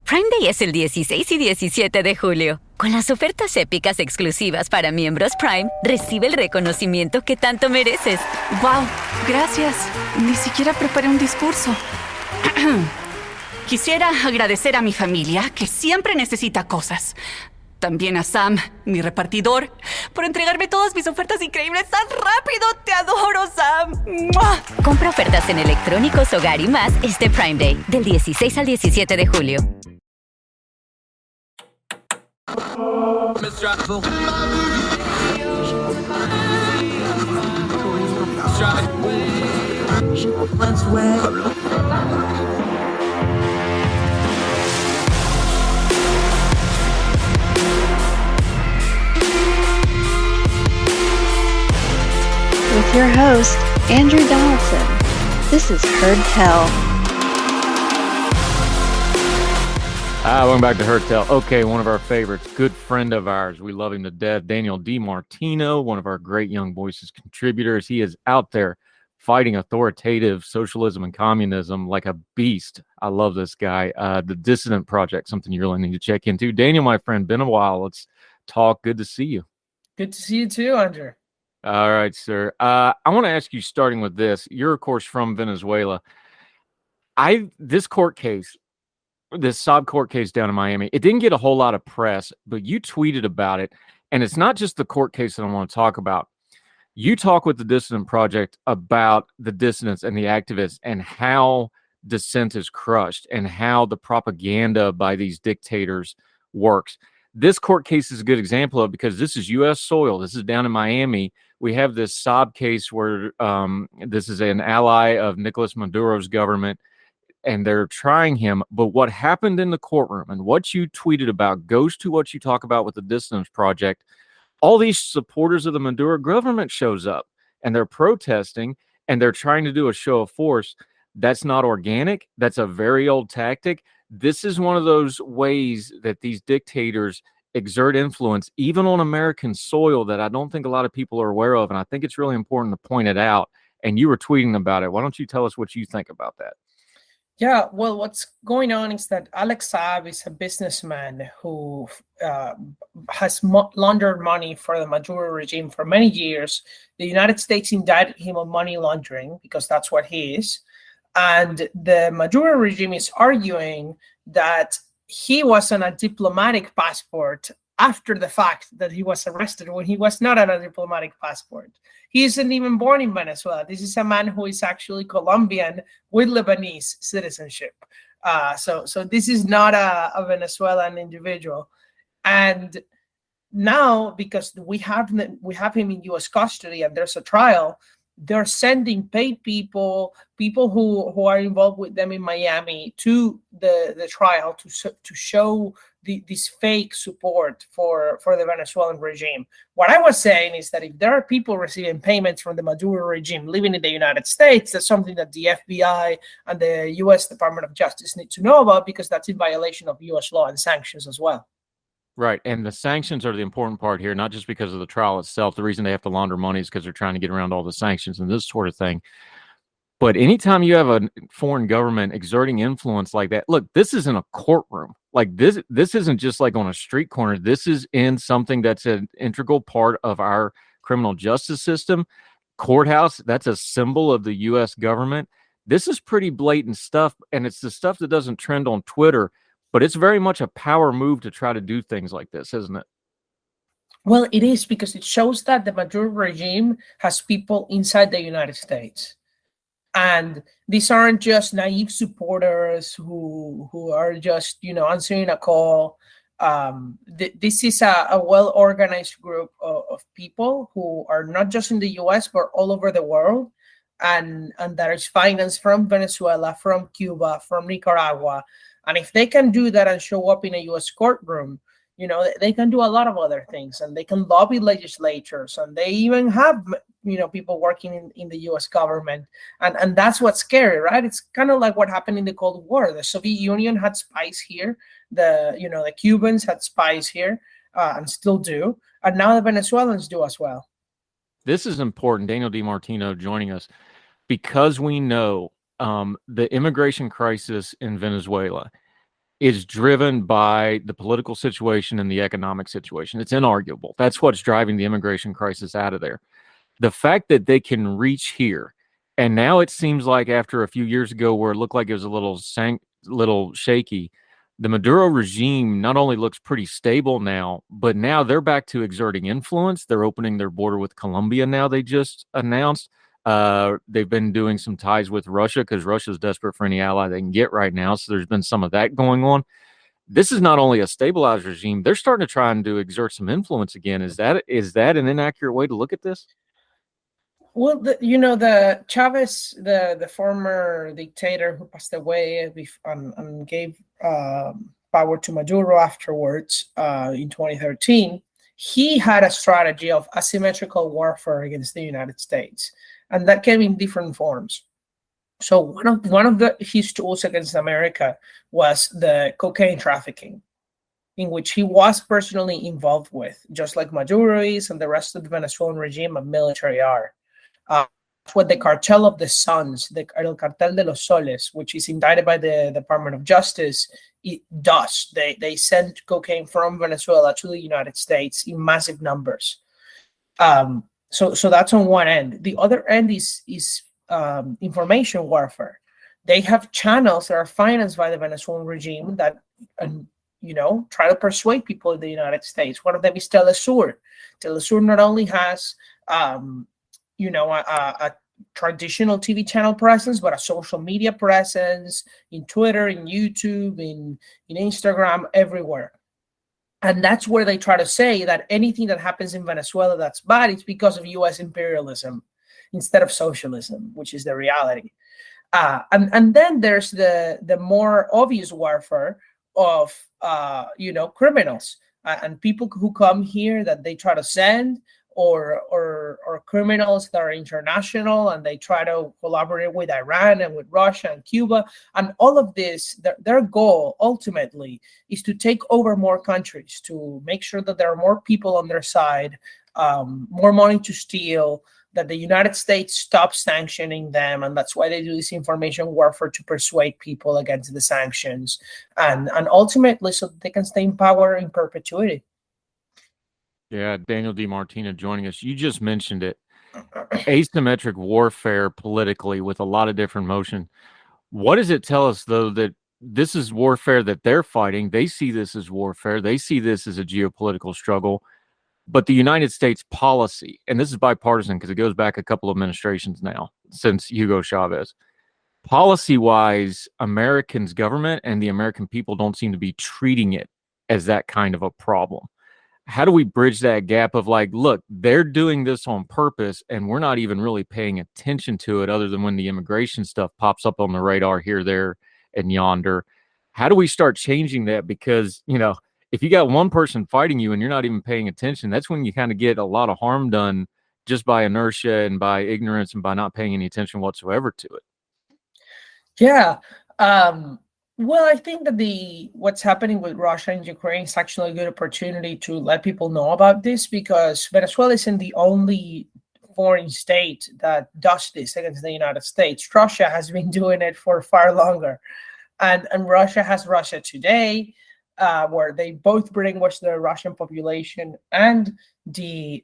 Prime Day es el 16 y 17 de julio. Con las ofertas épicas exclusivas para miembros Prime, recibe el reconocimiento que tanto mereces. ¡Wow! Gracias. Ni siquiera preparé un discurso. Quisiera agradecer a mi familia, que siempre necesita cosas. También a Sam, mi repartidor, por entregarme todas mis ofertas increíbles tan rápido. ¡Te adoro, Sam! ¡Mua! Compra ofertas en electrónicos, hogar y más este Prime Day, del 16 al 17 de julio. With your host, Andrew Donaldson. This is Heard Tell. Welcome back to Heard Tell. Okay, one of our favorites, good friend of ours. We love him to death. Daniel Martino, one of our great Young Voices contributors. He is out there fighting authoritative socialism and communism like a beast. I love this guy. The Dissident Project, something you really need to check into. Daniel, my friend, been a while. Let's talk. Good to see you. Good to see you too, Andrew. All right, sir. I want to ask you, starting with this. You're, of course, from Venezuela. This court case, this Saab court case down in Miami, it didn't get a whole lot of press, but you tweeted about it. And it's not just the court case that I want to talk about. You talk with the Dissident Project about the dissidents and the activists and how dissent is crushed and how the propaganda by these dictators works. This court case is a good example of, because this is U.S. soil. This is down in Miami. We have this Saab case where this is an ally of Nicolas Maduro's government, and they're trying him. But what happened in the courtroom and what you tweeted about goes to what you talk about with the Dissidents Project. All these supporters of the Maduro government shows up, and they're protesting, and they're trying to do a show of force. That's not organic. That's a very old tactic. This is one of those ways that these dictators exert influence, even on American soil, that I don't think a lot of people are aware of. And I think it's really important to point it out. And you were tweeting about it. Why don't you tell us what you think about that? Yeah, well, what's going on is that Alex Saab is a businessman who has laundered money for the Maduro regime for many years. The United States indicted him on money laundering because that's what he is. And the Maduro regime is arguing that he was on a diplomatic passport after the fact that he was arrested, when he was not on a diplomatic passport. He isn't even born in Venezuela. This is a man who is actually Colombian with Lebanese citizenship. So this is not a Venezuelan individual. And now, because we have him in U.S. custody and there's a trial, they're sending paid people who are involved with them in Miami to the trial to show this fake support for the Venezuelan regime. What I was saying is that if there are people receiving payments from the Maduro regime living in the United States, that's something that the FBI and the U.S. Department of Justice need to know about, because that's in violation of U.S. law and sanctions as well. Right. And the sanctions are the important part here, not just because of the trial itself. The reason they have to launder money is because they're trying to get around all the sanctions and this sort of thing. But anytime you have a foreign government exerting influence like that, look, this is in a courtroom. Like this isn't just like on a street corner. This is in something that's an integral part of our criminal justice system. Courthouse, that's a symbol of the U.S. government. This is pretty blatant stuff, and it's the stuff that doesn't trend on Twitter. But it's very much a power move to try to do things like this, isn't it? Well, it is, because it shows that the Maduro regime has people inside the United States. And these aren't just naive supporters who are just, answering a call. This is a well-organized group of people who are not just in the U.S., but all over the world. And that is financed from Venezuela, from Cuba, from Nicaragua. And if they can do that and show up in a U.S. courtroom, they can do a lot of other things, and they can lobby legislatures, and they even have, people working in the U.S. government. And that's what's scary, right? It's kind of like what happened in the Cold War. The Soviet Union had spies here. The Cubans had spies here and still do. And now the Venezuelans do as well. This is important. Daniel Martino joining us, because we know the immigration crisis in Venezuela is driven by the political situation and the economic situation. It's inarguable. That's what's driving the immigration crisis out of there. The fact that they can reach here, and now it seems like after a few years ago where it looked like it was a little shaky, the Maduro regime not only looks pretty stable now, but now they're back to exerting influence. They're opening their border with Colombia now, they just announced. They've been doing some ties with Russia because Russia's desperate for any ally they can get right now. So there's been some of that going on. This is not only a stabilized regime, they're starting to try and exert some influence again. Is that an inaccurate way to look at this? Well, the Chavez, the former dictator who passed away and gave power to Maduro afterwards in 2013, he had a strategy of asymmetrical warfare against the United States, and that came in different forms. So one of his tools against America was the cocaine trafficking, in which he was personally involved with, just like Maduro is and the rest of the Venezuelan regime and military are. What the Cartel of the Suns, El Cartel de los Soles, which is indicted by the Department of Justice, it does. They send cocaine from Venezuela to the United States in massive numbers. So that's on one end. The other end is information warfare. They have channels that are financed by the Venezuelan regime that try to persuade people in the United States. One of them is Telesur. Telesur not only has a traditional TV channel presence, but a social media presence in Twitter, in YouTube, in Instagram, everywhere. And that's where they try to say that anything that happens in Venezuela that's bad, it's because of U.S. imperialism instead of socialism, which is the reality. And then there's the more obvious warfare of criminals and people who come here that they try to send, or criminals that are international and they try to collaborate with Iran and with Russia and Cuba. And all of this, their goal ultimately is to take over more countries, to make sure that there are more people on their side, more money to steal, that the United States stops sanctioning them. And that's why they do this information warfare, to persuade people against the sanctions and ultimately so that they can stay in power in perpetuity. Yeah, Daniel D. Martino joining us. You just mentioned it. Asymmetric warfare politically with a lot of different motion. What does it tell us, though, that this is warfare that they're fighting? They see this as warfare. They see this as a geopolitical struggle. But the United States policy, and this is bipartisan because it goes back a couple of administrations now since Hugo Chavez. Policy-wise, Americans' government and the American people don't seem to be treating it as that kind of a problem. How do we bridge that gap of like, look, they're doing this on purpose and we're not even really paying attention to it other than when the immigration stuff pops up on the radar here, there, and yonder? How do we start changing that? Because, if you got one person fighting you and you're not even paying attention, that's when you kind of get a lot of harm done just by inertia and by ignorance and by not paying any attention whatsoever to it. Yeah. Well, I think that what's happening with Russia and Ukraine is actually a good opportunity to let people know about this, because Venezuela isn't the only foreign state that does this against the United States. Russia has been doing it for far longer. And Russia has Russia Today, where they both brainwash the Russian population and the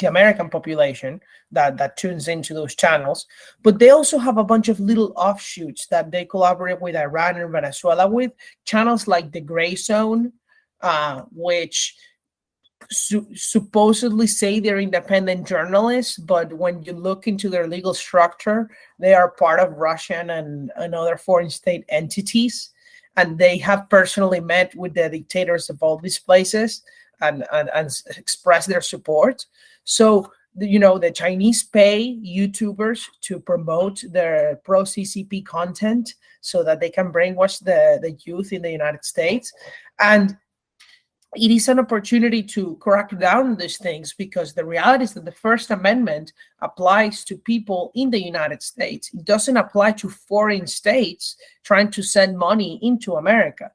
American population that tunes into those channels. But they also have a bunch of little offshoots that they collaborate with Iran and Venezuela with, channels like the Gray Zone, which supposedly say they're independent journalists, but when you look into their legal structure, they are part of Russian and other foreign state entities, and they have personally met with the dictators of all these places and express their support. So, the Chinese pay YouTubers to promote their pro-CCP content so that they can brainwash the youth in the United States. And it is an opportunity to crack down on these things, because the reality is that the First Amendment applies to people in the United States. It doesn't apply to foreign states trying to send money into America.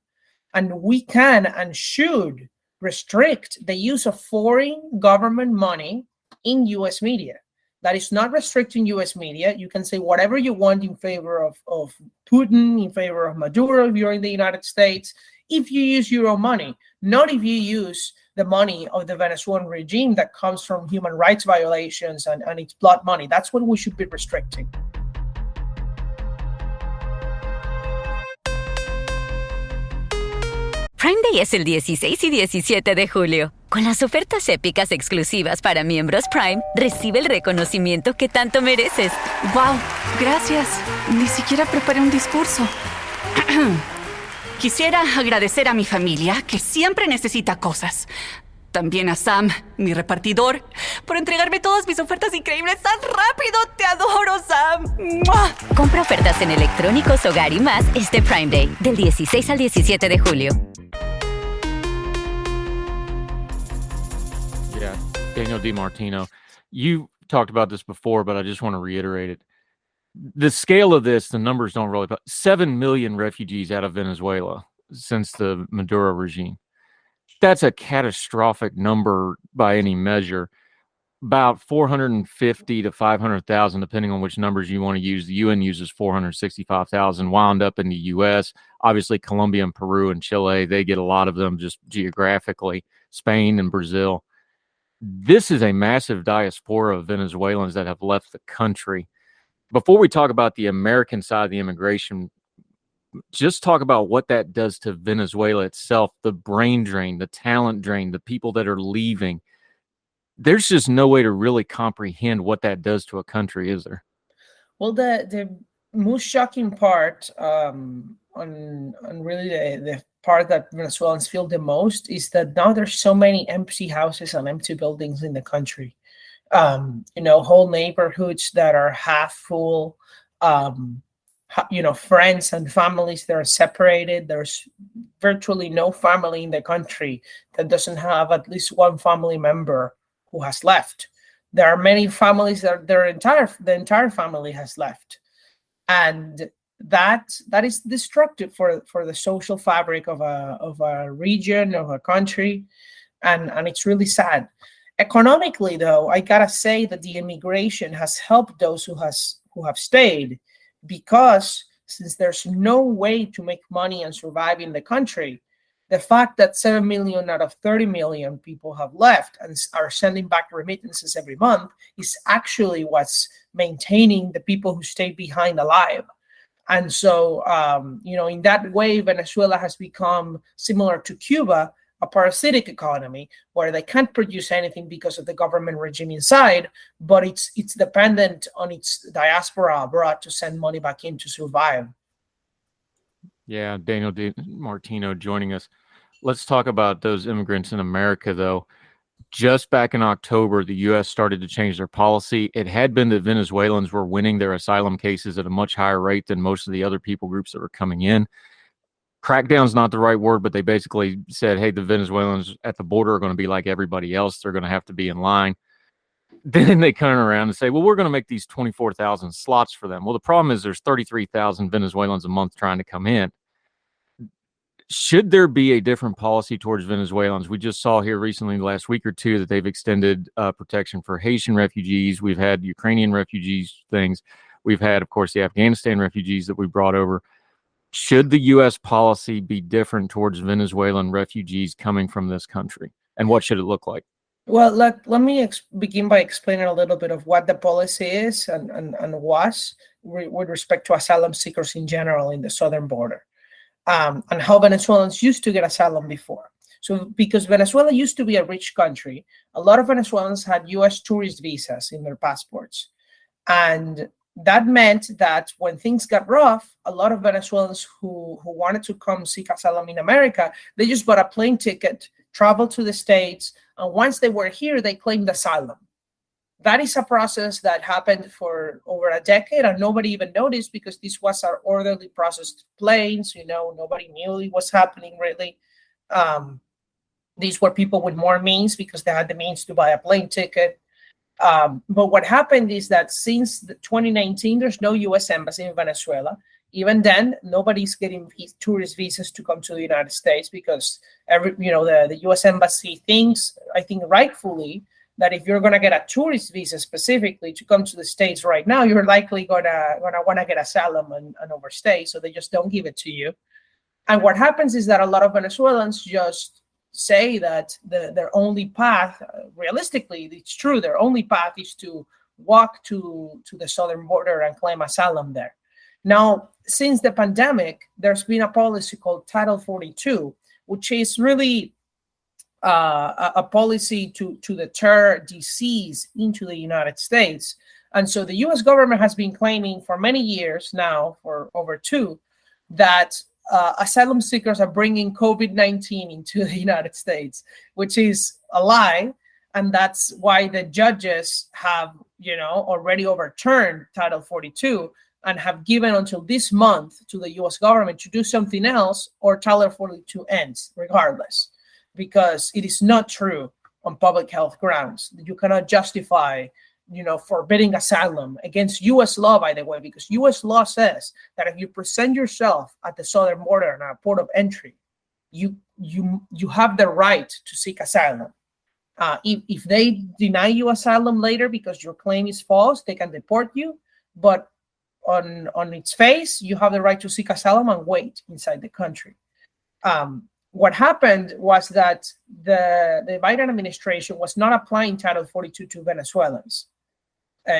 And we can and should restrict the use of foreign government money in U.S. media, that is not restricting U.S. media. You can say whatever you want in favor of Putin, in favor of Maduro if you're in the United States, if you use your own money, not if you use the money of the Venezuelan regime that comes from human rights violations and its blood money. That's what we should be restricting. Prime Day es el 16 y 17 de julio. Con las ofertas épicas exclusivas para miembros Prime, recibe el reconocimiento que tanto mereces. ¡Wow! Gracias. Ni siquiera preparé un discurso. Quisiera agradecer a mi familia, que siempre necesita cosas. También a Sam, mi repartidor, por entregarme todas mis ofertas increíbles tan rápido. ¡Te adoro, Sam! ¡Mua! Compra ofertas en electrónicos, hogar y más este Prime Day, del 16 al 17 de julio. Yeah, Daniel D. Martino, you talked about this before, but I just want to reiterate it. The scale of this, the numbers don't really, 7 million refugees out of Venezuela since the Maduro regime. That's a catastrophic number by any measure. About 450 to 500,000, depending on which numbers you want to use. The UN uses 465,000, wound up in the U.S. Obviously, Colombia and Peru and Chile, they get a lot of them just geographically. Spain and Brazil. This is a massive diaspora of Venezuelans that have left the country. Before we talk about the American side of the immigration, just talk about what that does to Venezuela itself, the brain drain, the talent drain, the people that are leaving. There's just no way to really comprehend what that does to a country, is there? Well, the most shocking part on really the part that Venezuelans feel the most is that now there's so many empty houses and empty buildings in the country. Whole neighborhoods that are half full, friends and families that are separated. There's virtually no family in the country that doesn't have at least one family member who has left. There are many families that the entire family has left. And that is destructive for the social fabric of a region, of a country, and it's really sad. Economically, though, I gotta say that the immigration has helped those who have stayed, because since there's no way to make money and survive in the country, the fact that 7 million out of 30 million people have left and are sending back remittances every month is actually what's maintaining the people who stayed behind alive. And so, in that way, Venezuela has become similar to Cuba, a parasitic economy where they can't produce anything because of the government regime inside, but it's dependent on its diaspora abroad to send money back in to survive. Yeah, Daniel D. Martino joining us. Let's talk about those immigrants in America, though. Just back in October, the U.S. started to change their policy. It had been that Venezuelans were winning their asylum cases at a much higher rate than most of the other people groups that were coming in. Crackdown's not the right word, but they basically said, hey, the Venezuelans at the border are going to be like everybody else. They're going to have to be in line. Then they turn around and say, well, we're going to make these 24,000 slots for them. Well, the problem is there's 33,000 Venezuelans a month trying to come in. Should there be a different policy towards Venezuelans? We just saw here recently, last week or two, that they've extended protection for Haitian refugees. We've had Ukrainian refugees things. We've had, of course, the Afghanistan refugees that we brought over. Should the U.S. policy be different towards Venezuelan refugees coming from this country? And what should it look like? Well, let me begin by explaining a little bit of what the policy is and was with respect to asylum seekers in general in the southern border, and how Venezuelans used to get asylum before. So because Venezuela used to be a rich country, a lot of Venezuelans had U.S. tourist visas in their passports. And that meant that when things got rough, a lot of Venezuelans who wanted to come seek asylum in America, they just bought a plane ticket, traveled to the States, and once they were here, they claimed asylum. That is a process that happened for over a decade, and nobody even noticed because this was our orderly processed planes. Nobody knew it was happening really. These were people with more means because they had the means to buy a plane ticket. But what happened is that since 2019, there's no U.S. embassy in Venezuela. Even then, nobody's getting tourist visas to come to the United States because the U.S. embassy thinks, I think rightfully, that if you're going to get a tourist visa specifically to come to the States right now, you're likely gonna want to get asylum and overstay, so they just don't give it to you. And what happens is that a lot of Venezuelans just say that their only path, realistically, it's true, their only path is to walk to the southern border and claim asylum there. Now, since the pandemic, there's been a policy called Title 42, which is really a policy to deter disease into the United States. And so the US government has been claiming for many years now, for over two, that asylum seekers are bringing COVID-19 into the United States, which is a lie. And that's why the judges have, already overturned Title 42 and have given until this month to the US government to do something else, or Title 42 ends regardless, because it is not true on public health grounds. You cannot justify, forbidding asylum against US law, by the way, because US law says that if you present yourself at the southern border and a port of entry, you have the right to seek asylum. If they deny you asylum later because your claim is false, they can deport you. But on its face, you have the right to seek asylum and wait inside the country. What happened was that the Biden administration was not applying Title 42 to Venezuelans.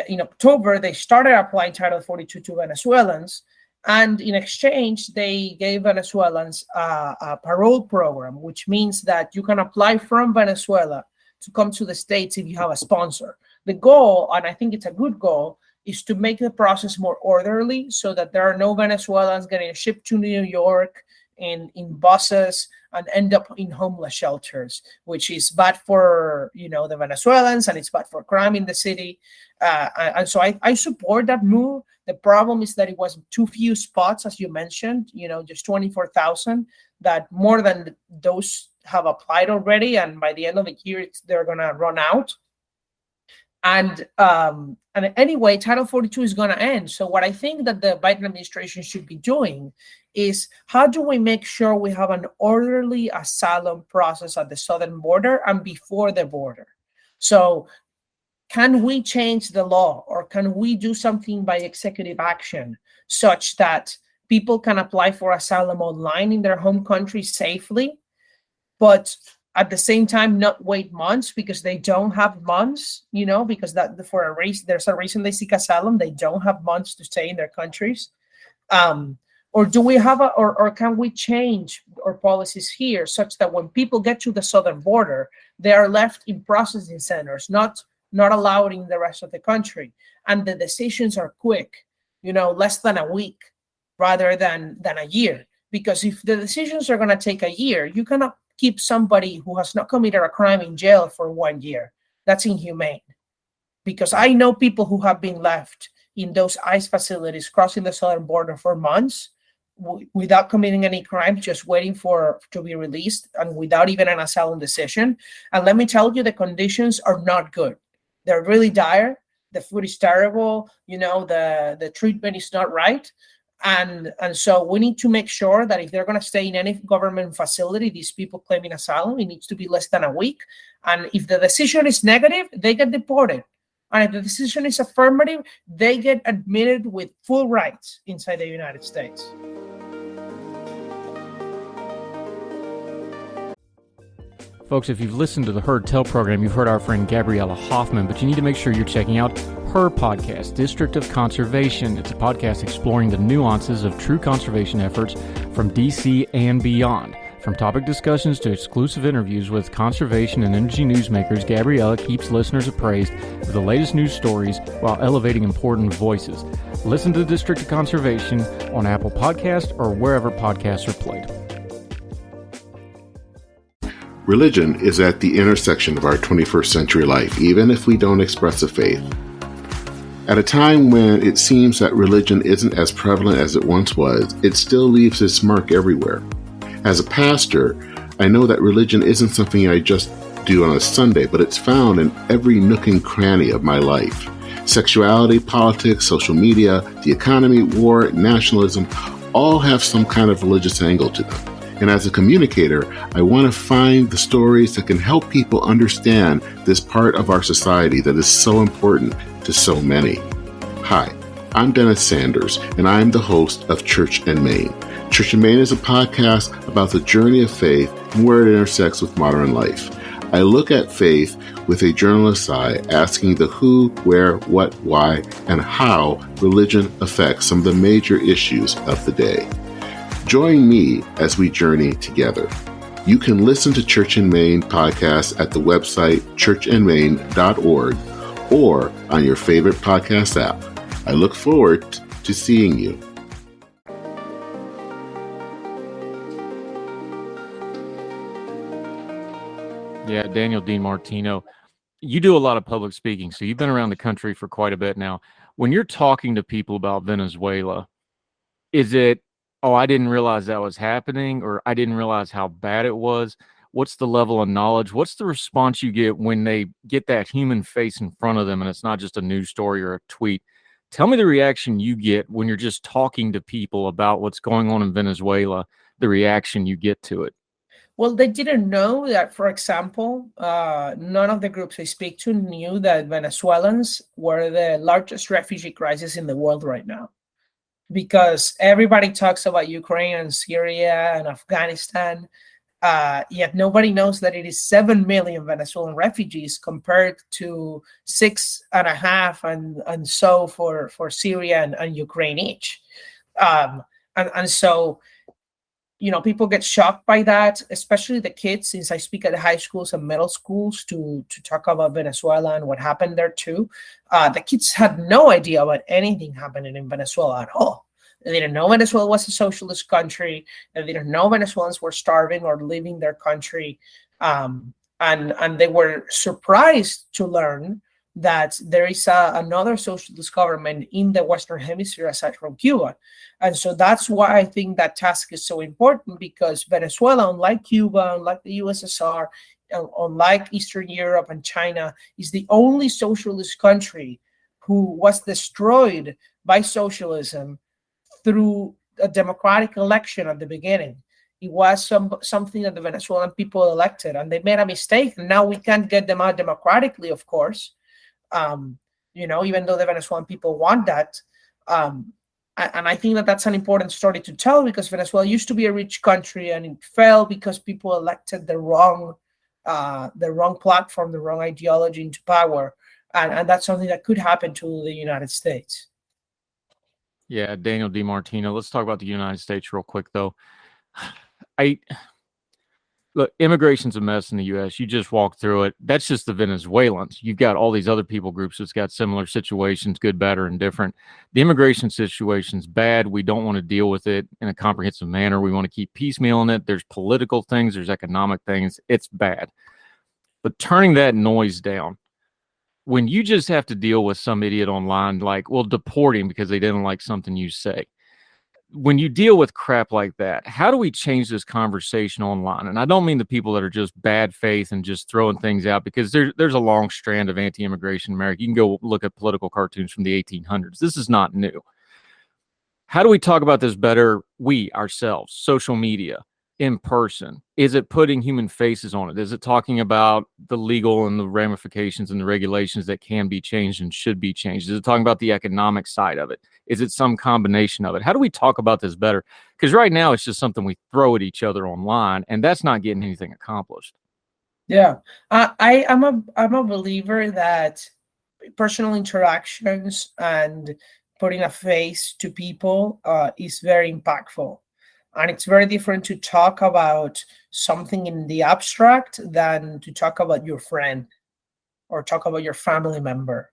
In October, they started applying Title 42 to Venezuelans, and in exchange, they gave Venezuelans a parole program, which means that you can apply from Venezuela to come to the States if you have a sponsor. The goal, and I think it's a good goal, is to make the process more orderly so that there are no Venezuelans getting shipped to New York in buses and end up in homeless shelters, which is bad for the Venezuelans, and it's bad for crime in the city. And so I support that move. The problem is that it was too few spots, as you mentioned, just 24,000, that more than those have applied already, and by the end of the year they're gonna run out. And anyway, Title 42 is going to end. So what I think that the Biden administration should be doing is, how do we make sure we have an orderly asylum process at the southern border and before the border? So can we change the law, or can we do something by executive action such that people can apply for asylum online in their home country safely, but at the same time not wait months because they don't have months, because that for a reason, there's a reason they seek asylum. They don't have months to stay in their countries. Or do we have or can we change our policies here such that when people get to the southern border, they are left in processing centers, not allowed in the rest of the country, and the decisions are quick, less than a week rather than a year? Because if the decisions are going to take a year, you cannot keep somebody who has not committed a crime in jail for 1 year. That's inhumane. Because I know people who have been left in those ICE facilities crossing the southern border for months without committing any crime, just waiting to be released, and without even an asylum decision. And let me tell you, the conditions are not good. They're really dire. The food is terrible. The treatment is not right. And so we need to make sure that if they're going to stay in any government facility, these people claiming asylum, it needs to be less than a week. And if the decision is negative, they get deported. And if the decision is affirmative, they get admitted with full rights inside the United States. Folks, if you've listened to the Heard Tell program, you've heard our friend Gabriella Hoffman, but you need to make sure you're checking out her podcast, District of Conservation. It's a podcast exploring the nuances of true conservation efforts from DC and beyond. From topic discussions to exclusive interviews with conservation and energy newsmakers, Gabriella keeps listeners appraised of the latest news stories while elevating important voices. Listen to District of Conservation on Apple Podcasts or wherever podcasts are played. Religion is at the intersection of our 21st century life, even if we don't express a faith. At a time when it seems that religion isn't as prevalent as it once was, it still leaves its mark everywhere. As a pastor, I know that religion isn't something I just do on a Sunday, but it's found in every nook and cranny of my life. Sexuality, politics, social media, the economy, war, nationalism, all have some kind of religious angle to them. And as a communicator, I want to find the stories that can help people understand this part of our society that is so important to so many. Hi, I'm Dennis Sanders, and I'm the host of Church and Main. Church and Main is a podcast about the journey of faith and where it intersects with modern life. I look at faith with a journalist's eye, asking the who, where, what, why, and how religion affects some of the major issues of the day. Join me as we journey together. You can listen to Church and Main podcast at the website churchandmain.org or on your favorite podcast app. I look forward to seeing you. Yeah, Daniel Dean Martino, you do a lot of public speaking, so you've been around the country for quite a bit now. When you're talking to people about Venezuela, is it, oh, I didn't realize that was happening, or I didn't realize how bad it was? What's the level of knowledge? What's the response you get when they get that human face in front of them and it's not just a news story or a tweet? Tell me the reaction you get when you're just talking to people about what's going on in Venezuela, the reaction you get to it. Well, they didn't know that, for example, none of the groups I speak to knew that Venezuelans were the largest refugee crisis in the world right now. Because everybody talks about Ukraine and Syria and Afghanistan, yet nobody knows that it is 7 million Venezuelan refugees compared to 6.5 and so for Syria and Ukraine each. And so, you know, people get shocked by that, especially the kids, since I speak at the high schools and middle schools to talk about Venezuela and what happened there too. The kids had no idea about anything happening in Venezuela at all. They didn't know Venezuela was a socialist country. They didn't know Venezuelans were starving or leaving their country. And they were surprised to learn that there is another socialist government in the Western Hemisphere aside from Cuba. And so that's why I think that task is so important, because Venezuela, unlike Cuba, unlike the USSR, unlike Eastern Europe and China, is the only socialist country who was destroyed by socialism through a democratic election at the beginning. It was something that the Venezuelan people elected, and they made a mistake. And now we can't get them out democratically, of course. You know, even though the Venezuelan people want that. And I think that that's an important story to tell, because Venezuela used to be a rich country and it fell because people elected the wrong platform, the wrong ideology into power. And that's something that could happen to the United States. Yeah, Daniel DiMartino. Let's talk about the United States real quick, though. Look, immigration's a mess in the U.S. You just walk through it. That's just the Venezuelans. You've got all these other people groups that's got similar situations, good, bad, or indifferent. The immigration situation's bad. We don't want to deal with it in a comprehensive manner. We want to keep piecemealing it. There's political things. There's economic things. It's bad. But turning that noise down, when you just have to deal with some idiot online, like, well, deport him because they didn't like something you say. When you deal with crap like that, how do we change this conversation online? And I don't mean the people that are just bad faith and just throwing things out, because there's a long strand of anti-immigration in America. You can go look at political cartoons from the 1800s. This is not new. How do we talk about this better? We, ourselves, social media, in person. Is it putting human faces on it? Is it talking about the legal and the ramifications and the regulations that can be changed and should be changed? Is it talking about the economic side of it? Is it some combination of it? How do we talk about this better? Because right now it's just something we throw at each other online, and that's not getting anything accomplished. Yeah, I'm a believer that personal interactions and putting a face to people is very impactful. And it's very different to talk about something in the abstract than to talk about your friend or talk about your family member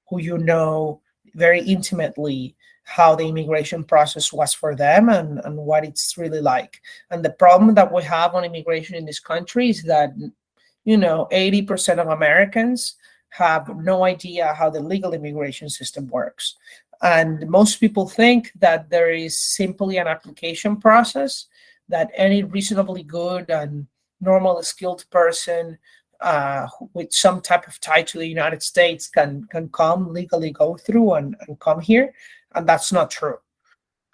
who you know very intimately how the immigration process was for them and what it's really like. And the problem that we have on immigration in this country is that, 80% of Americans have no idea how the legal immigration system works. And most people think that there is simply an application process that any reasonably good and normal skilled person with some type of tie to the United States can come legally go through and come here. And that's not true.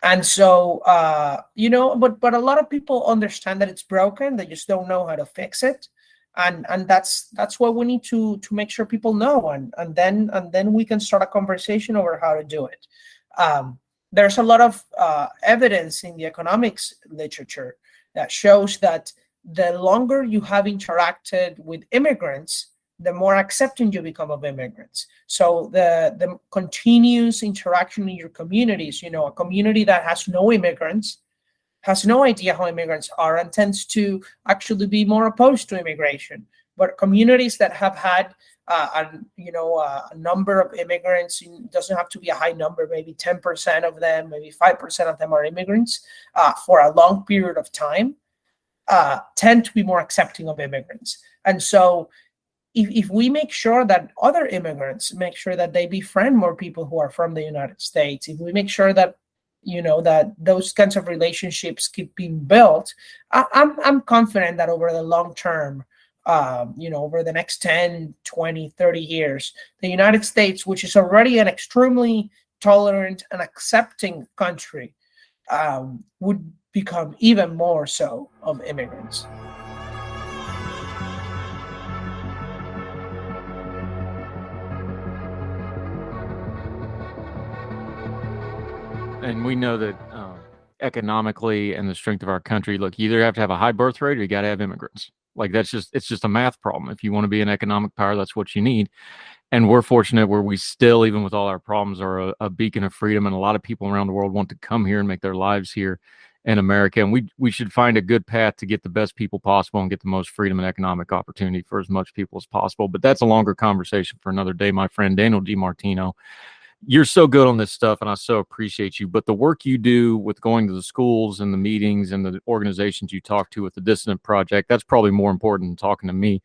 And so, but a lot of people understand that it's broken. They just don't know how to fix it. And that's what we need to make sure people know. And then we can start a conversation over how to do it. There's a lot of evidence in the economics literature that shows that the longer you have interacted with immigrants, the more accepting you become of immigrants. So the continuous interaction in your communities, a community that has no immigrants has no idea how immigrants are and tends to actually be more opposed to immigration. But communities that have had a number of immigrants, it doesn't have to be a high number, maybe 10% of them, maybe 5% of them are immigrants for a long period of time, tend to be more accepting of immigrants. And so if we make sure that other immigrants make sure that they befriend more people who are from the United States, if we make sure that that those kinds of relationships keep being built, I'm confident that over the long term, over the next 10, 20, 30 years, the United States, which is already an extremely tolerant and accepting country, would become even more so of immigrants. And we know that economically and the strength of our country, look, you either have to have a high birth rate or you got to have immigrants. Like it's just a math problem. If you want to be an economic power, that's what you need. And we're fortunate where we still, even with all our problems, are a beacon of freedom. And a lot of people around the world want to come here and make their lives here in America. And we should find a good path to get the best people possible and get the most freedom and economic opportunity for as much people as possible. But that's a longer conversation for another day, my friend Daniel DiMartino. You're so good on this stuff, and I so appreciate you. But the work you do with going to the schools and the meetings and the organizations you talk to with the Dissident Project, that's probably more important than talking to me.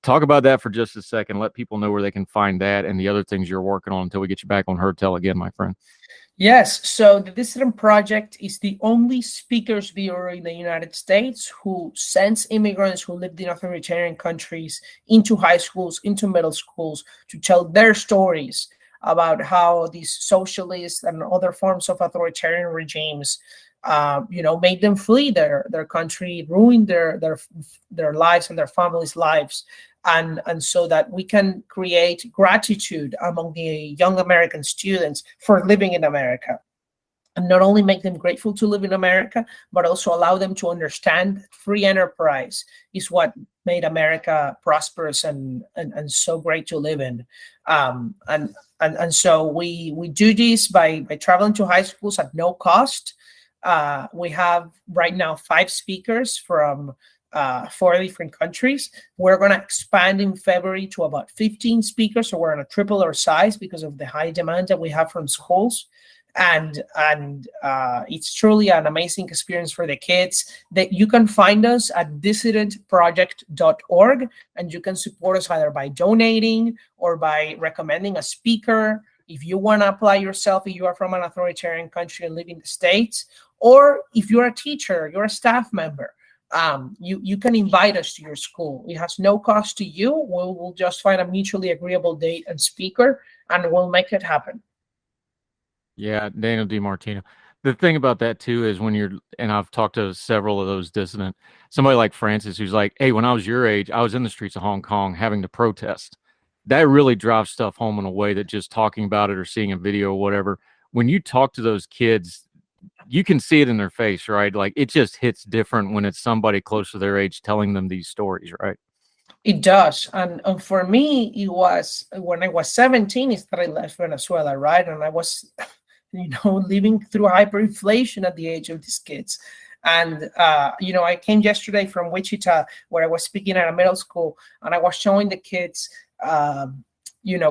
Talk about that for just a second. Let people know where they can find that and the other things you're working on until we get you back on Heard Tell again, my friend. Yes. So the Dissident Project is the only speakers bureau in the United States who sends immigrants who lived in authoritarian countries into high schools, into middle schools to tell their stories about how these socialists and other forms of authoritarian regimes, made them flee their country, ruined their lives and their families' lives, and so that we can create gratitude among the young American students for living in America. And not only make them grateful to live in America, but also allow them to understand that free enterprise is what made America prosperous and so great to live in. And so we do this by traveling to high schools at no cost. We have right now 5 speakers from 4 different countries. We're going to expand in February to about 15 speakers. So we're on a triple our size because of the high demand that we have from schools. And it's truly an amazing experience for the kids. That you can find us at dissidentproject.org, and you can support us either by donating or by recommending a speaker. If you want to apply yourself, if you are from an authoritarian country and live in the States, or if you're a teacher, you're a staff member, you can invite us to your school. It has no cost to you. We'll just find a mutually agreeable date and speaker, and we'll make it happen. Yeah, Daniel DiMartino. The thing about that too is and I've talked to several of those dissident, somebody like Francis, who's like, hey, when I was your age, I was in the streets of Hong Kong having to protest. That really drives stuff home in a way that just talking about it or seeing a video or whatever, when you talk to those kids, you can see it in their face, right? Like it just hits different when it's somebody close to their age telling them these stories, right? It does. And for me, it was when I was 17, is that I left Venezuela, right? And I was living through hyperinflation at the age of these kids. And, I came yesterday from Wichita, where I was speaking at a middle school, and I was showing the kids,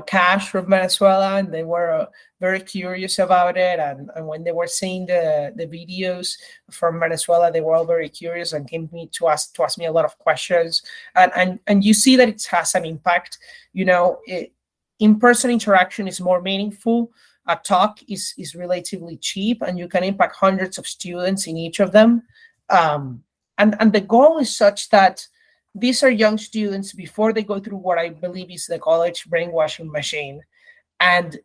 cash from Venezuela, and they were very curious about it. And when they were seeing the videos from Venezuela, they were all very curious and came to me to ask me a lot of questions. And you see that it has an impact. In-person interaction is more meaningful. A talk is relatively cheap, and you can impact hundreds of students in each of them. And the goal is such that these are young students before they go through what I believe is the college brainwashing machine. And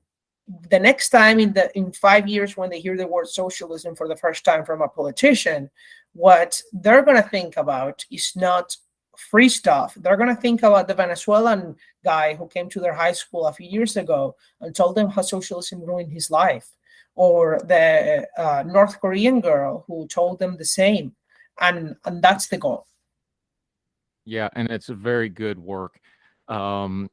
the next time in 5 years when they hear the word socialism for the first time from a politician, what they're going to think about is not free stuff. They're going to think about the Venezuelan guy who came to their high school a few years ago and told them how socialism ruined his life, or the North Korean girl who told them the same. And that's the goal. Yeah, and it's a very good work. Daniel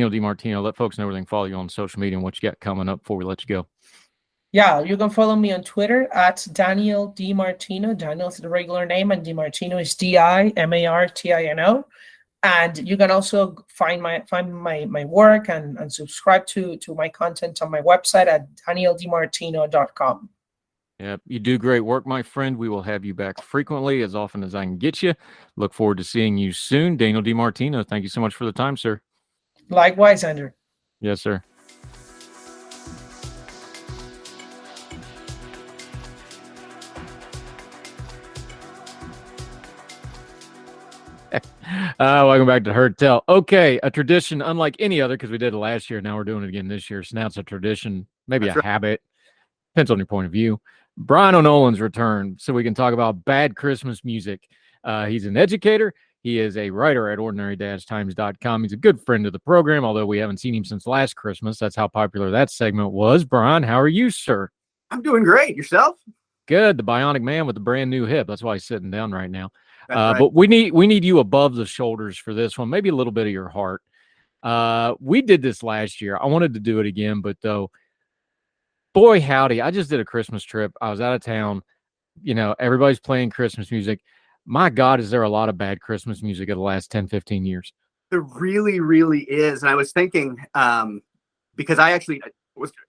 DiMartino, let folks know where they can follow you on social media and what you got coming up before we let you go. Yeah, you can follow me on Twitter at Daniel DiMartino. Daniel is the regular name, and DiMartino is DiMartino. And you can also find my work and subscribe to my content on my website at danieldimartino.com. Yep, you do great work, my friend. We will have you back frequently, as often as I can get you. Look forward to seeing you soon. Daniel DiMartino, thank you so much for the time, sir. Likewise, Andrew. Yes, sir. Welcome back to Heard Tell. Okay, a tradition unlike any other, because we did it last year. Now we're doing it again this year. So now it's a tradition, maybe a habit. Depends on your point of view. Bryan O'Nolan's return, so we can talk about bad Christmas music. He's an educator. He is a writer at ordinary-times.com. He's a good friend of the program, although we haven't seen him since last Christmas. That's how popular that segment was. Bryan, how are you, sir? I'm doing great. Yourself? Good. The bionic man with the brand new hip. That's why he's sitting down right now. Right. But we need you above the shoulders for this one, maybe a little bit of your heart. We did this last year. I wanted to do it again, but though, boy, howdy, I just did a Christmas trip. I was out of town. You know, everybody's playing Christmas music. My God, is there a lot of bad Christmas music of the last 10, 15 years? There really, really is. And I was thinking, because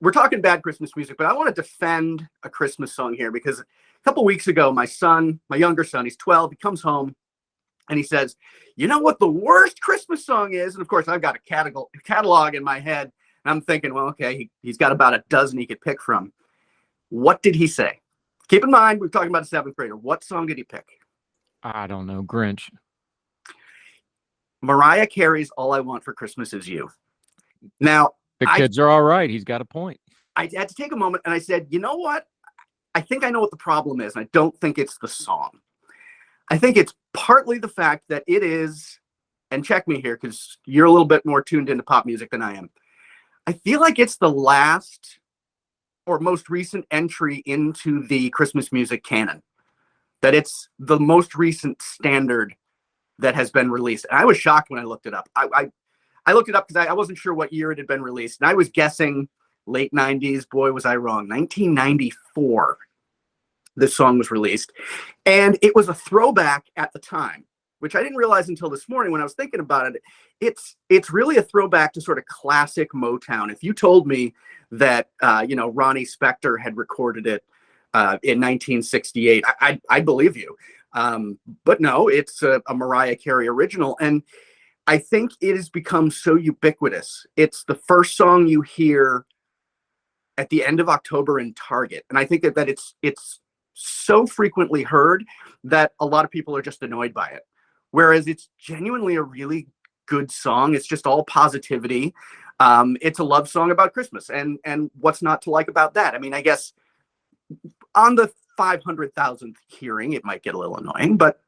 we're talking bad Christmas music, but I want to defend a Christmas song here, because a couple weeks ago, my younger son, he's 12, he comes home and he says, you know what the worst Christmas song is? And of course, I've got a catalog in my head, and I'm thinking, well, okay, he's got about a dozen he could pick from. What did he say? Keep in mind, we're talking about a 7th grader. What song did he pick? I don't know. Grinch. Mariah Carey's All I Want for Christmas Is You. Now, the kids are all right. He's got a point. I had to take a moment and I said, you know what? I think I know what the problem is. And I don't think it's the song. I think it's partly the fact that it is, and check me here because you're a little bit more tuned into pop music than I am. I feel like it's the last or most recent entry into the Christmas music canon. That it's the most recent standard that has been released. And I was shocked when I looked it up. I looked it up because I wasn't sure what year it had been released. And I was guessing late 90s. Boy, was I wrong. 1994, this song was released. And it was a throwback at the time, which I didn't realize until this morning when I was thinking about it. It's really a throwback to sort of classic Motown. If you told me that, Ronnie Spector had recorded it in 1968, I believe you. But no, it's a Mariah Carey original. And I think it has become so ubiquitous. It's the first song you hear at the end of October in Target. And I think that it's so frequently heard that a lot of people are just annoyed by it. Whereas it's genuinely a really good song. It's just all positivity. It's a love song about Christmas. And what's not to like about that? I mean, I guess on the 500,000th hearing, it might get a little annoying. But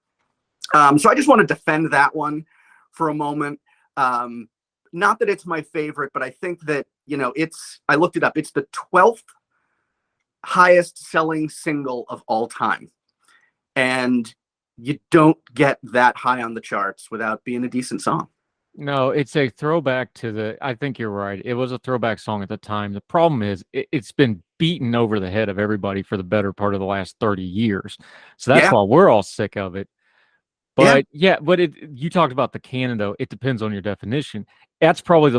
so I just want to defend that one for a moment. Not that it's my favorite, but I think that, I looked it up. It's the 12th highest selling single of all time. And you don't get that high on the charts without being a decent song. No, it's a throwback to I think you're right. It was a throwback song at the time. The problem is it's been beaten over the head of everybody for the better part of the last 30 years. So that's why we're all sick of it. But you talked about the canon, though. It depends on your definition. That's probably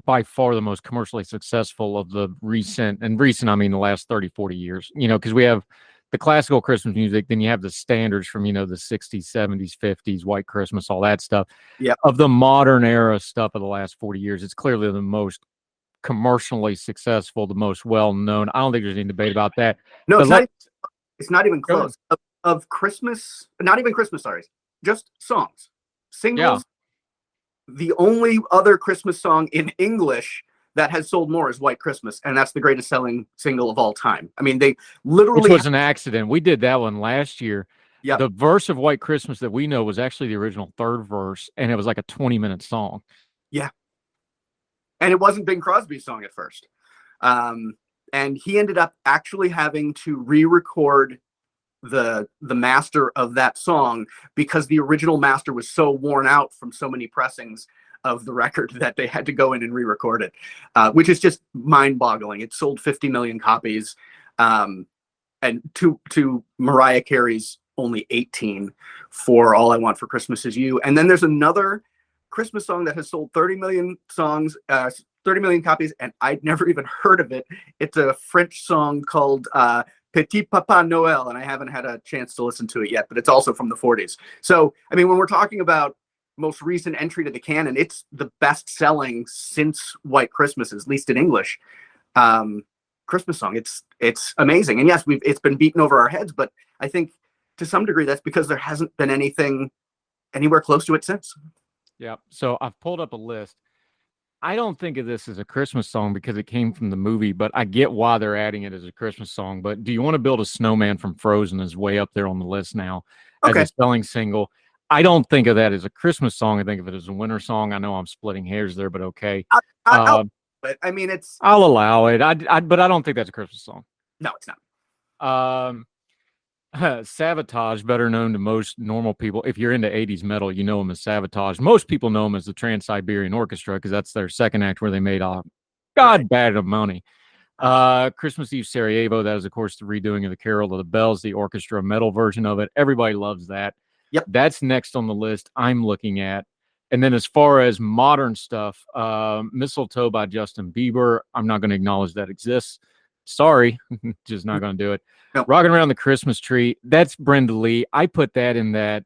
by far the most commercially successful of the recent, I mean the last 30, 40 years, because we have the classical Christmas music, then you have the standards from, the 60s, 70s, 50s, White Christmas, all that stuff. Yeah. Of the modern era stuff of the last 40 years, it's clearly the most commercially successful, the most well-known. I don't think there's any debate about that. No, it's not even close. Of Christmas, not even Christmas, sorry. Just songs, singles. Yeah. The only other Christmas song in English that has sold more is White Christmas, and that's the greatest selling single of all time. I mean, they literally... Which was an accident. We did that one last year. Yep. The verse of White Christmas that we know was actually the original third verse, and it was like a 20-minute song. Yeah. And it wasn't Bing Crosby's song at first. And he ended up actually having to re-record the master of that song because the original master was so worn out from so many pressings of the record that they had to go in and re-record it, which is just mind-boggling. It sold 50 million copies, and to Mariah Carey's only 18 for All I Want for Christmas Is You. And then there's another Christmas song that has sold 30 million copies, and I'd never even heard of it. It's a French song called Petit Papa Noel, and I haven't had a chance to listen to it yet, but it's also from the 40s. So, I mean, when we're talking about most recent entry to the canon, it's the best-selling since White Christmases, at least in English, Christmas song. It's amazing. And yes, it's been beaten over our heads, but I think to some degree that's because there hasn't been anything anywhere close to it since. Yeah. So I've pulled up a list. I don't think of this as a Christmas song because it came from the movie, but I get why they're adding it as a Christmas song. But Do You Want to Build a Snowman from Frozen is way up there on the list now as a selling single. I don't think of that as a Christmas song. I think of it as a winter song. I know I'm splitting hairs there, but okay. But I mean, I'll allow it. But I don't think that's a Christmas song. No, it's not. Sabotage, better known to most normal people. If you're into 80s metal, you know him as Sabotage. Most people know him as the Trans-Siberian Orchestra because that's their second act where they made a bad of money. Christmas Eve Sarajevo, that is, of course, the redoing of the Carol of the Bells, the orchestra metal version of it. Everybody loves that. Yep. That's next on the list I'm looking at. And then as far as modern stuff, Mistletoe by Justin Bieber, I'm not going to acknowledge that exists. Sorry, just not going to do it. No. Rocking Around the Christmas Tree, that's Brenda Lee. I put that in that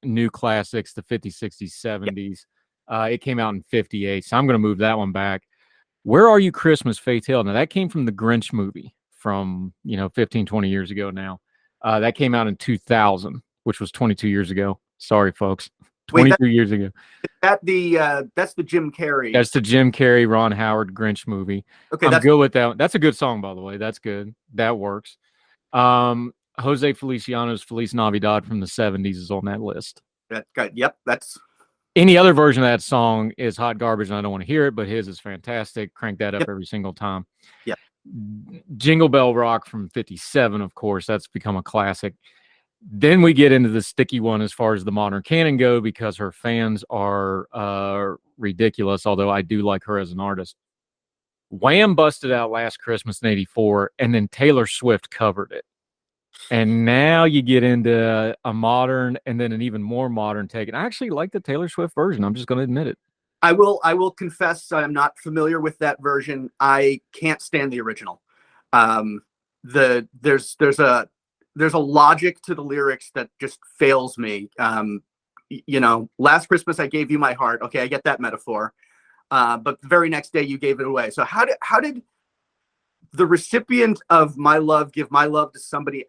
new classics, the 50s, 60s, 70s. It came out in 58, so I'm going to move that one back. Where Are You Christmas, Faith Hill? Now, that came from the Grinch movie from, 15, 20 years ago now. That came out in 2000, which was 22 years ago. Sorry, folks. 22 years ago. That's the Jim Carrey. That's the Jim Carrey, Ron Howard Grinch movie. Okay, I'm good with that. That's a good song, by the way. That's good. That works. Jose Feliciano's Feliz Navidad from the 70s is on that list. Yep, that's... Any other version of that song is hot garbage, and I don't want to hear it, but his is fantastic. Crank that up every single time. Yeah. Jingle Bell Rock from 57, of course. That's become a classic. Then we get into the sticky one as far as the modern canon go because her fans are ridiculous, although I do like her as an artist. Wham busted out Last Christmas in 84, and then Taylor Swift covered it. And now you get into a modern and then an even more modern take. And I actually like the Taylor Swift version. I'm just going to admit it. I will confess I'm not familiar with that version. I can't stand the original. There's a logic to the lyrics that just fails me. Last Christmas I gave you my heart. Okay, I get that metaphor. But the very next day you gave it away. So how did the recipient of my love give my love to somebody?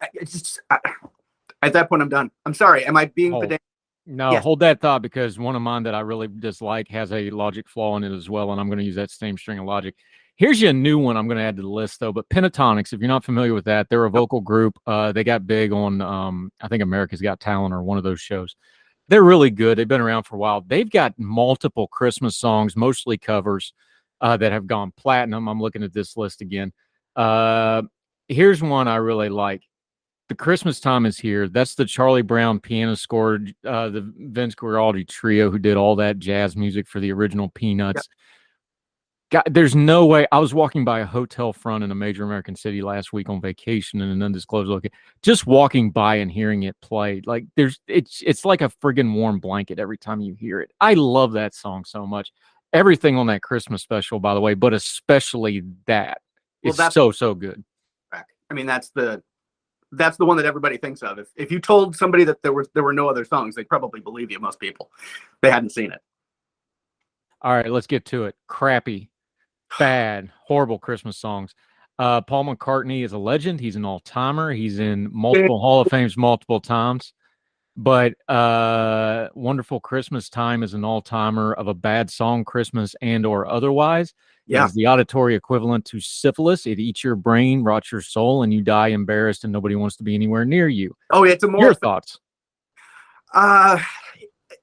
At that point I'm done. I'm sorry. Am I being pedantic? No, Yes. Hold that thought, because one of mine that I really dislike has a logic flaw in it as well, and I'm going to use that same string of logic. Here's a new one I'm going to add to the list, though. But Pentatonics, if you're not familiar with that, they're a vocal group. They got big on, I think, America's Got Talent or one of those shows. They're really good. They've been around for a while. They've got multiple Christmas songs, mostly covers, that have gone platinum. I'm looking at this list again. Here's one I really like. The Christmas Time Is Here. That's the Charlie Brown piano score, the Vince Guaraldi trio who did all that jazz music for the original Peanuts. Yep. God, there's no way. I was walking by a hotel front in a major American city last week on vacation in an undisclosed location. Just walking by and hearing it played, like it's like a friggin' warm blanket every time you hear it. I love that song so much. Everything on that Christmas special, by the way, but especially that. It's so good. I mean, that's the one that everybody thinks of. If you told somebody that there were no other songs, they'd probably believe you. Most people, they hadn't seen it. All right, let's get to it. Crappy, bad, horrible Christmas songs. Paul McCartney is a legend. He's an all-timer. He's in multiple Hall of Fames multiple times. But Wonderful Christmas Time is an all-timer of a bad song, Christmas and or otherwise. Yeah. It is the auditory equivalent to syphilis. It eats your brain, rots your soul, and you die embarrassed, and nobody wants to be anywhere near you. Oh, it's a more Your thoughts?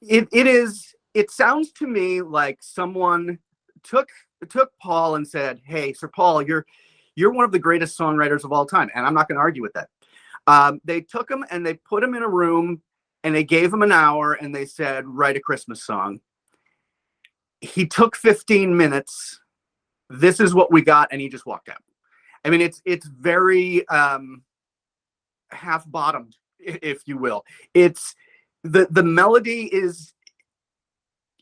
It sounds to me like someone took Paul and said, "Hey, Sir Paul, you're one of the greatest songwriters of all time," and I'm not going to argue with that. They took him and they put him in a room and they gave him an hour and they said, "Write a Christmas song." He took 15 minutes. This is what we got, and he just walked out. I mean, it's very half-bottomed, if you will. It's the melody is.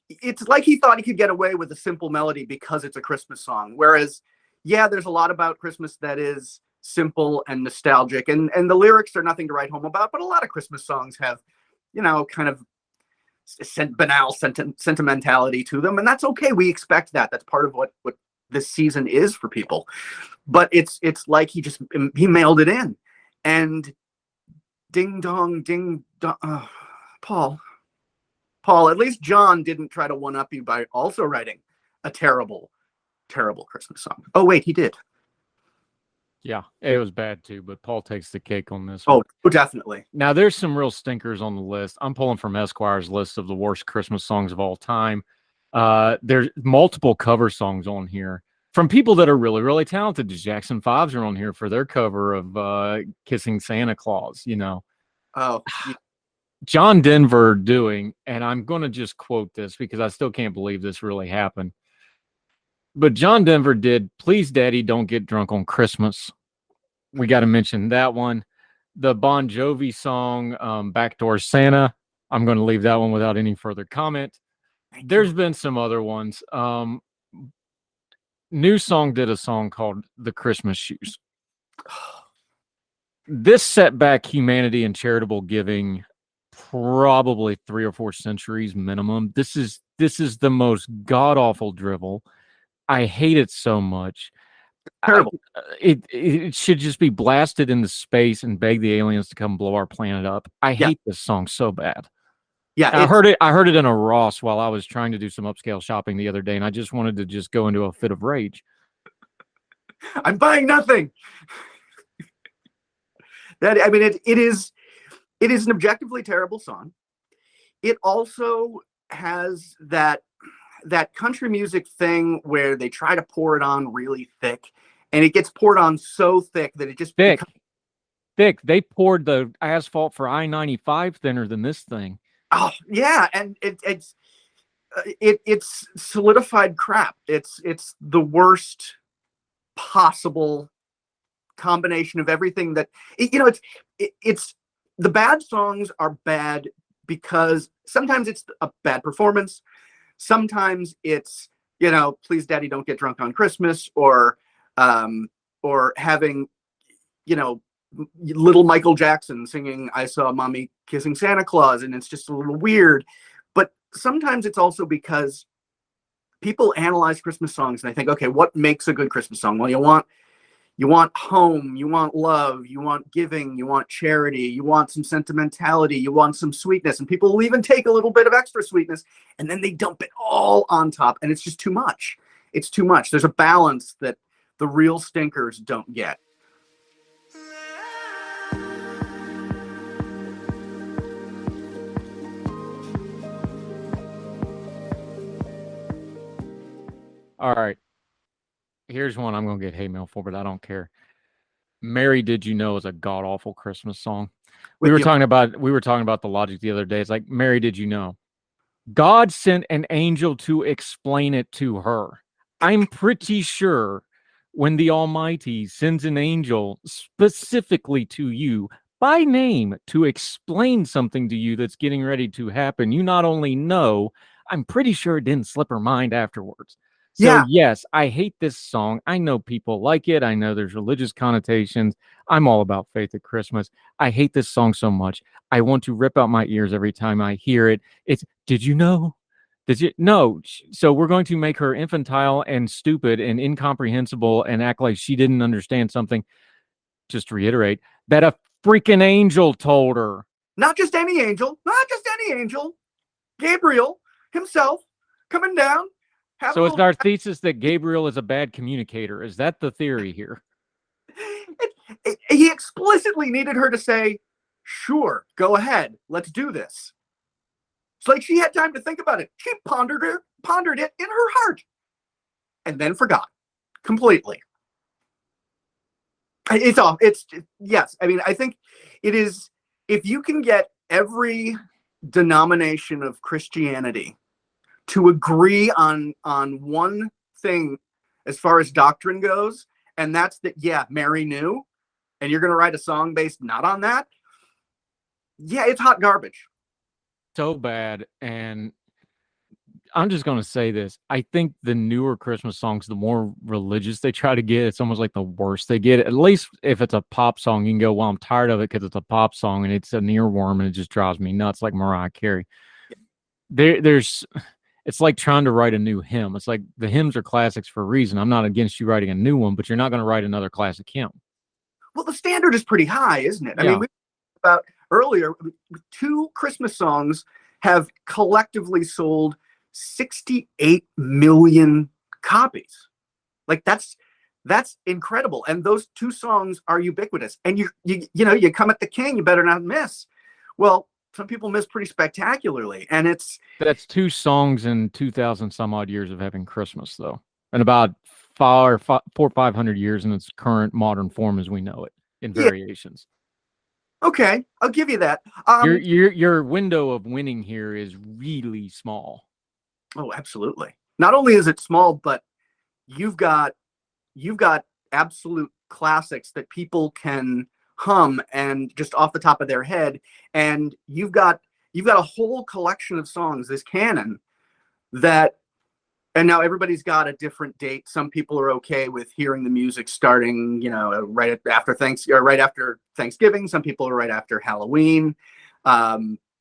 It's like he thought he could get away with a simple melody because it's a Christmas song. Whereas, yeah, there's a lot about Christmas that is simple and nostalgic, and the lyrics are nothing to write home about. But a lot of Christmas songs have, kind of banal sentimentality to them, and that's okay. We expect that. That's part of what this season is for people. But it's like he mailed it in, and ding dong, Paul, at least John didn't try to one-up you by also writing a terrible, terrible Christmas song. Oh, wait, he did. Yeah, it was bad too, but Paul takes the cake on this one. Oh, definitely. Now, there's some real stinkers on the list. I'm pulling from Esquire's list of the worst Christmas songs of all time. There's multiple cover songs on here from people that are really, really talented. The Jackson 5s are on here for their cover of Kissing Santa Claus, Oh, John Denver doing, and I'm going to just quote this because I still can't believe this really happened. But John Denver did Please Daddy Don't Get Drunk on Christmas. We got to mention that one. The Bon Jovi song, Backdoor Santa. I'm going to leave that one without any further comment. There's been some other ones. New Song did a song called The Christmas Shoes. This set back humanity and charitable giving probably 3 or 4 centuries minimum. This is the most god-awful drivel. I hate it so much. Terrible. It should just be blasted into space and beg the aliens to come blow our planet up. I hate this song so bad. Yeah, I heard it in a Ross while I was trying to do some upscale shopping the other day, and I just wanted to just go into a fit of rage. I'm buying nothing. It is an objectively terrible song. It also has that country music thing where they try to pour it on really thick, and it gets poured on so thick that it just thick. They poured the asphalt for I-95 thinner than this thing. Oh yeah, and it's solidified crap. It's the worst possible combination of everything that it's the bad songs are bad because sometimes it's a bad performance. Sometimes it's, Please Daddy Don't Get Drunk on Christmas, or having, little Michael Jackson singing I Saw Mommy Kissing Santa Claus, and it's just a little weird. But sometimes it's also because people analyze Christmas songs and they think, okay, what makes a good Christmas song? Well, you want home, you want love, you want giving, you want charity, you want some sentimentality, you want some sweetness, and people will even take a little bit of extra sweetness and then they dump it all on top, and it's just too much. It's too much. There's a balance that the real stinkers don't get. All right. Here's one I'm going to get hate mail for, but I don't care. Mary Did You Know is a god-awful Christmas song. We were talking about the logic the other day. It's like, Mary, did you know? God sent an angel to explain it to her. I'm pretty sure when the Almighty sends an angel specifically to you by name to explain something to you that's getting ready to happen, you not only know, I'm pretty sure it didn't slip her mind afterwards. So, yes, I hate this song. I know people like it. I know there's religious connotations. I'm all about faith at Christmas. I hate this song so much. I want to rip out my ears every time I hear it. It's, did you know? Did you? No. So we're going to make her infantile and stupid and incomprehensible and act like she didn't understand something. Just to reiterate, that a freaking angel told her. Not just any angel, Gabriel himself coming down. So it's our thesis that Gabriel is a bad communicator. Is that the theory here? He explicitly needed her to say, sure, go ahead, let's do this. It's like she had time to think about it. She pondered it in her heart and then forgot completely. Yes. I mean, I think it is, if you can get every denomination of Christianity to agree on one thing as far as doctrine goes, and that's that, yeah, Mary knew, and you're going to write a song based not on that, yeah, it's hot garbage. So bad. And I'm just going to say this. I think the newer Christmas songs, the more religious they try to get, it's almost like the worse they get. At least if it's a pop song, you can go, well, I'm tired of it because it's a pop song and it's an earworm and it just drives me nuts, like Mariah Carey. It's like trying to write a new hymn. It's like the hymns are classics for a reason. I'm not against you writing a new one, but you're not going to write another classic hymn. Well, the standard is pretty high, isn't it? I mean, we talked about earlier, 2 Christmas songs have collectively sold 68 million copies. Like that's incredible. And those 2 songs are ubiquitous. And you come at the king, you better not miss. Well, some people miss pretty spectacularly. And that's 2 songs in 2,000 some odd years of having Christmas, though. And about 400 or 500 years in its current modern form as we know it in variations. Okay, I'll give you that. Your window of winning here is really small. Oh, absolutely. Not only is it small, but you've got absolute classics that people can hum and just off the top of their head, and you've got a whole collection of songs, this canon, that, and now everybody's got a different date. Some people are okay with hearing the music starting, right after Thanksgiving. Some people are right after Halloween.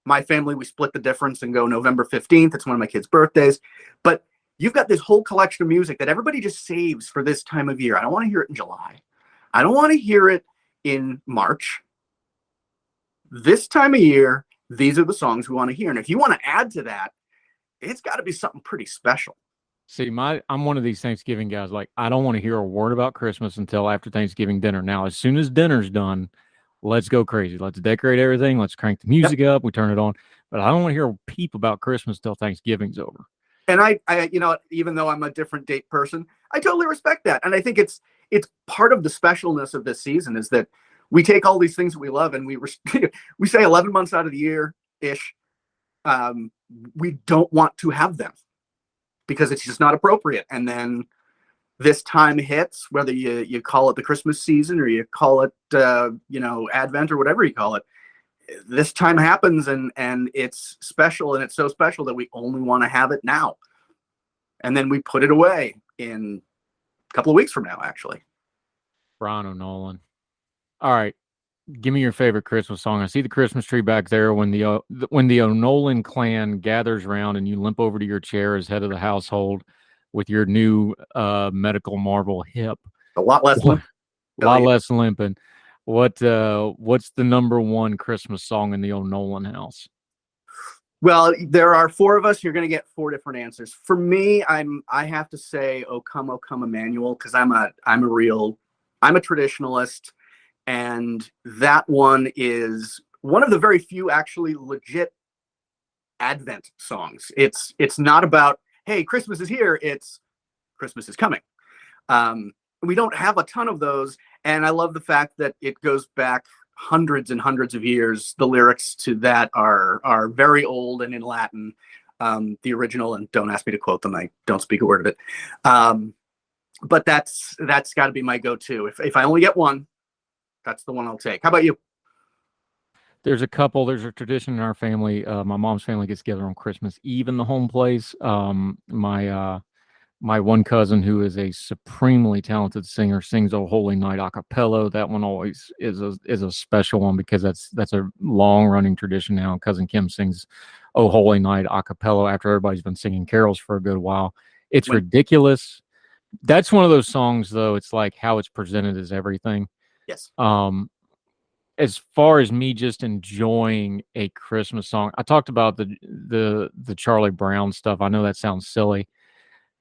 My family, we split the difference and go November 15th. It's one of my kids' birthdays. But you've got this whole collection of music that everybody just saves for this time of year. I don't want to hear it in July. I don't want to hear it in March. This time of year, these are the songs we want to hear. And if you want to add to that, it's got to be something pretty special. See, I'm one of these Thanksgiving guys. Like, I don't want to hear a word about Christmas until after Thanksgiving dinner. Now, as soon as dinner's done, let's go crazy. Let's decorate everything. Let's crank the music up. We turn it on. But I don't want to hear a peep about Christmas till Thanksgiving's over. And I even though I'm a different date person, I totally respect that. And I think it's part of the specialness of this season is that we take all these things that we love and we say 11 months out of the year ish, we don't want to have them because it's just not appropriate. And then this time hits, whether you call it the Christmas season or you call it, Advent or whatever you call it, this time happens and it's special, and it's so special that we only want to have it now. And then we put it away in a couple of weeks from now, actually. Bryan O'Nolan. All right. Give me your favorite Christmas song. I see the Christmas tree back there when the O'Nolan clan gathers around and you limp over to your chair as head of the household with your new medical marvel hip. A lot less limping. What's the number one Christmas song in the O'Nolan house? Well, there are 4 of us. You're going to get 4 different answers. For me, I have to say "O Come Emmanuel" because I'm a traditionalist, and that one is one of the very few actually legit Advent songs. It's not about, hey, Christmas is here. It's Christmas is coming. We don't have a ton of those. And I love the fact that it goes back hundreds and hundreds of years. The lyrics to that are very old and in Latin. The original, and don't ask me to quote them. I don't speak a word of it. But that's got to be my go-to. If I only get one, that's the one I'll take. How about you? There's a tradition in our family. My mom's family gets together on Christmas Eve in the home place. My one cousin, who is a supremely talented singer, sings "O Holy Night" a cappella. That one always is a special one because that's a long running tradition now. Cousin Kim sings "O Holy Night" a cappella after everybody's been singing carols for a good while. It's ridiculous. That's one of those songs, though. It's like how it's presented is everything. Yes. as far as me just enjoying a Christmas song, I talked about the Charlie Brown stuff. I know that sounds silly.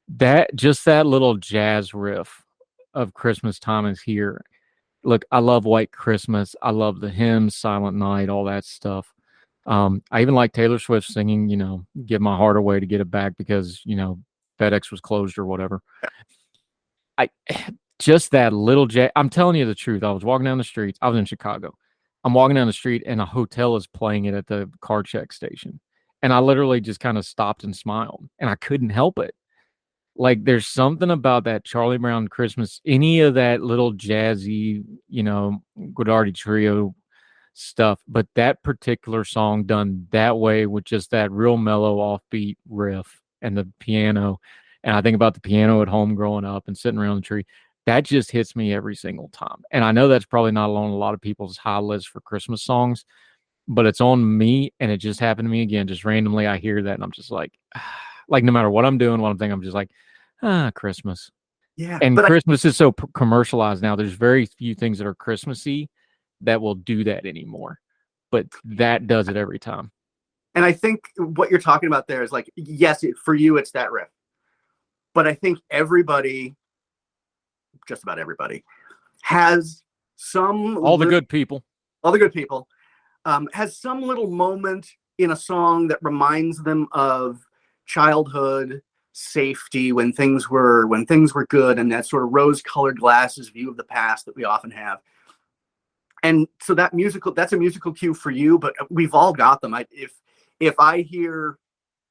That little jazz riff of Christmas Time Is Here. Look, I love White Christmas. I love the hymns, Silent Night, all that stuff. I even like Taylor Swift singing, Give My Heart Away to Get It Back because, FedEx was closed or whatever. Just that little jazz. I'm telling you the truth. I was walking down the streets. I was in Chicago. I'm walking down the street and a hotel is playing it at the car check station. And I literally just kind of stopped and smiled and I couldn't help it. Like there's something about that Charlie Brown Christmas, any of that little jazzy, Guardi Trio stuff, but that particular song done that way with just that real mellow offbeat riff and the piano. And I think about the piano at home growing up and sitting around the tree. That just hits me every single time. And I know that's probably not on a lot of people's high list for Christmas songs, but it's on me. And it just happened to me again. Just randomly, I hear that and I'm just like no matter what I'm doing, what I'm thinking, I'm just like, Christmas. Yeah. And Christmas is so commercialized now. There's very few things that are Christmassy that will do that anymore. But that does it every time. And I think what you're talking about there is like, yes, for you, it's that riff. But I think just about everybody, has all the good people, has some little moment in a song that reminds them of childhood, safety, when things were good, and that sort of rose-colored glasses view of the past that we often have. And so that's a musical cue for you, but we've all got them. If I hear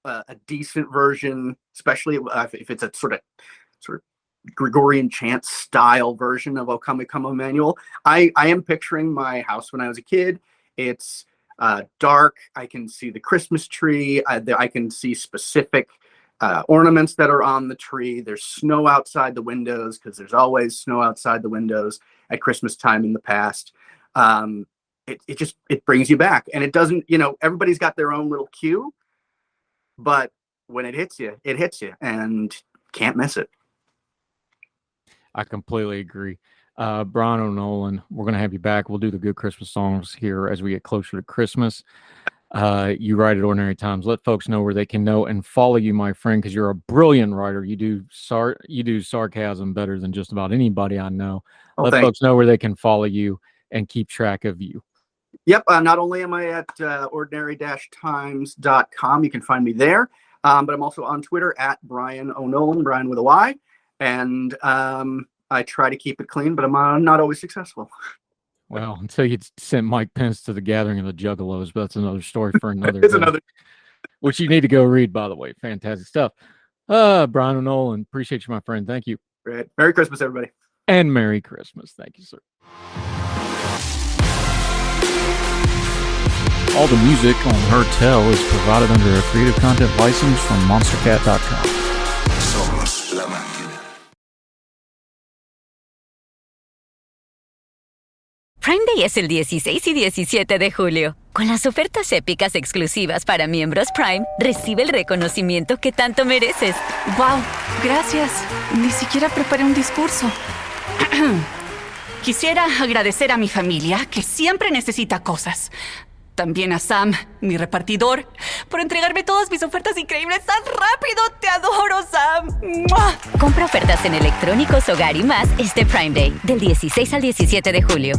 a decent version, especially if it's a sort of Gregorian chant style version of "O Come, Come Emmanuel," I am picturing my house when I was a kid. It's dark. I can see the Christmas tree. I can see specific ornaments that are on the tree. There's snow outside the windows because there's always snow outside the windows at Christmas time in the past. It brings you back, and it doesn't. Everybody's got their own little cue, but when it hits you, and can't miss it. I completely agree. Bryan O'Nolan, we're going to have you back. We'll do the good Christmas songs here as we get closer to Christmas. You write at Ordinary Times. Let folks know where they can know and follow you, my friend, because you're a brilliant writer. You do sarcasm better than just about anybody I know. Let folks know where they can follow you and keep track of you. Yep. Not only am I at ordinary-times.com, you can find me there, but I'm also on Twitter at Bryan O'Nolan, Bryan with a Y. And I try to keep it clean, but I'm not always successful. Well, until you sent Mike Pence to the Gathering of the Juggalos, but that's another story for another day. Which you need to go read, by the way. Fantastic stuff. Bryan O'Nolan, appreciate you, my friend. Thank you. Great. Merry Christmas, everybody. And Merry Christmas. Thank you, sir. All the music on Her Tell is provided under a Creative Content license from monstercat.com. Somos la máquina. Prime Day es el 16 y 17 de julio. Con las ofertas épicas exclusivas para miembros Prime, recibe el reconocimiento que tanto mereces. ¡Wow! Gracias. Ni siquiera preparé un discurso. Quisiera agradecer a mi familia, que siempre necesita cosas. También a Sam, mi repartidor, por entregarme todas mis ofertas increíbles tan rápido. ¡Te adoro, Sam! ¡Mua! Compra ofertas en electrónicos, hogar y más este Prime Day, del 16 al 17 de julio.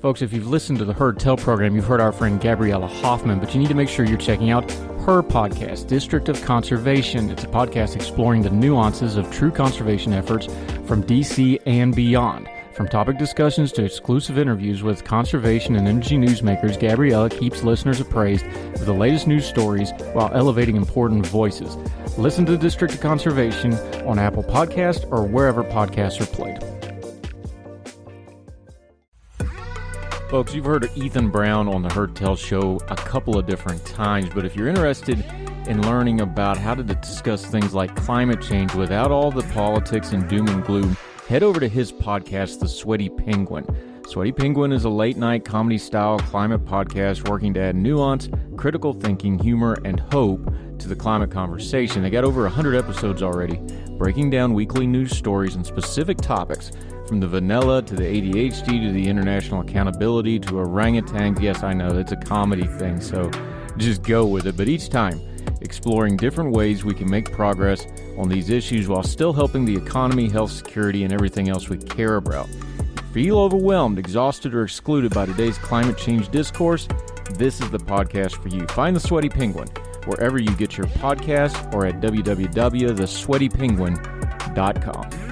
Folks, if you've listened to the Heard Tell program, you've heard our friend Gabriella Hoffman, but you need to make sure you're checking out her podcast, District of Conservation. It's a podcast exploring the nuances of true conservation efforts from DC and beyond. From topic discussions to exclusive interviews with conservation and energy newsmakers, Gabriella keeps listeners appraised of the latest news stories while elevating important voices. Listen to District of Conservation on Apple Podcasts or wherever podcasts are played. Folks, you've heard of Ethan Brown on the Heard Tell show a couple of different times, but if you're interested in learning about how to discuss things like climate change without all the politics and doom and gloom, head over to his podcast, The Sweaty Penguin. Sweaty Penguin is a late-night comedy-style climate podcast working to add nuance, critical thinking, humor, and hope to the climate conversation. They got over 100 episodes already, breaking down weekly news stories and specific topics From the vanilla to the ADHD to the international accountability to orangutans. Yes, I know, it's a comedy thing, so just go with it. But each time, exploring different ways we can make progress on these issues while still helping the economy, health, security, and everything else we care about. Feel overwhelmed, exhausted, or excluded by today's climate change discourse? This is the podcast for you. Find The Sweaty Penguin wherever you get your podcasts or at www.thesweatypenguin.com.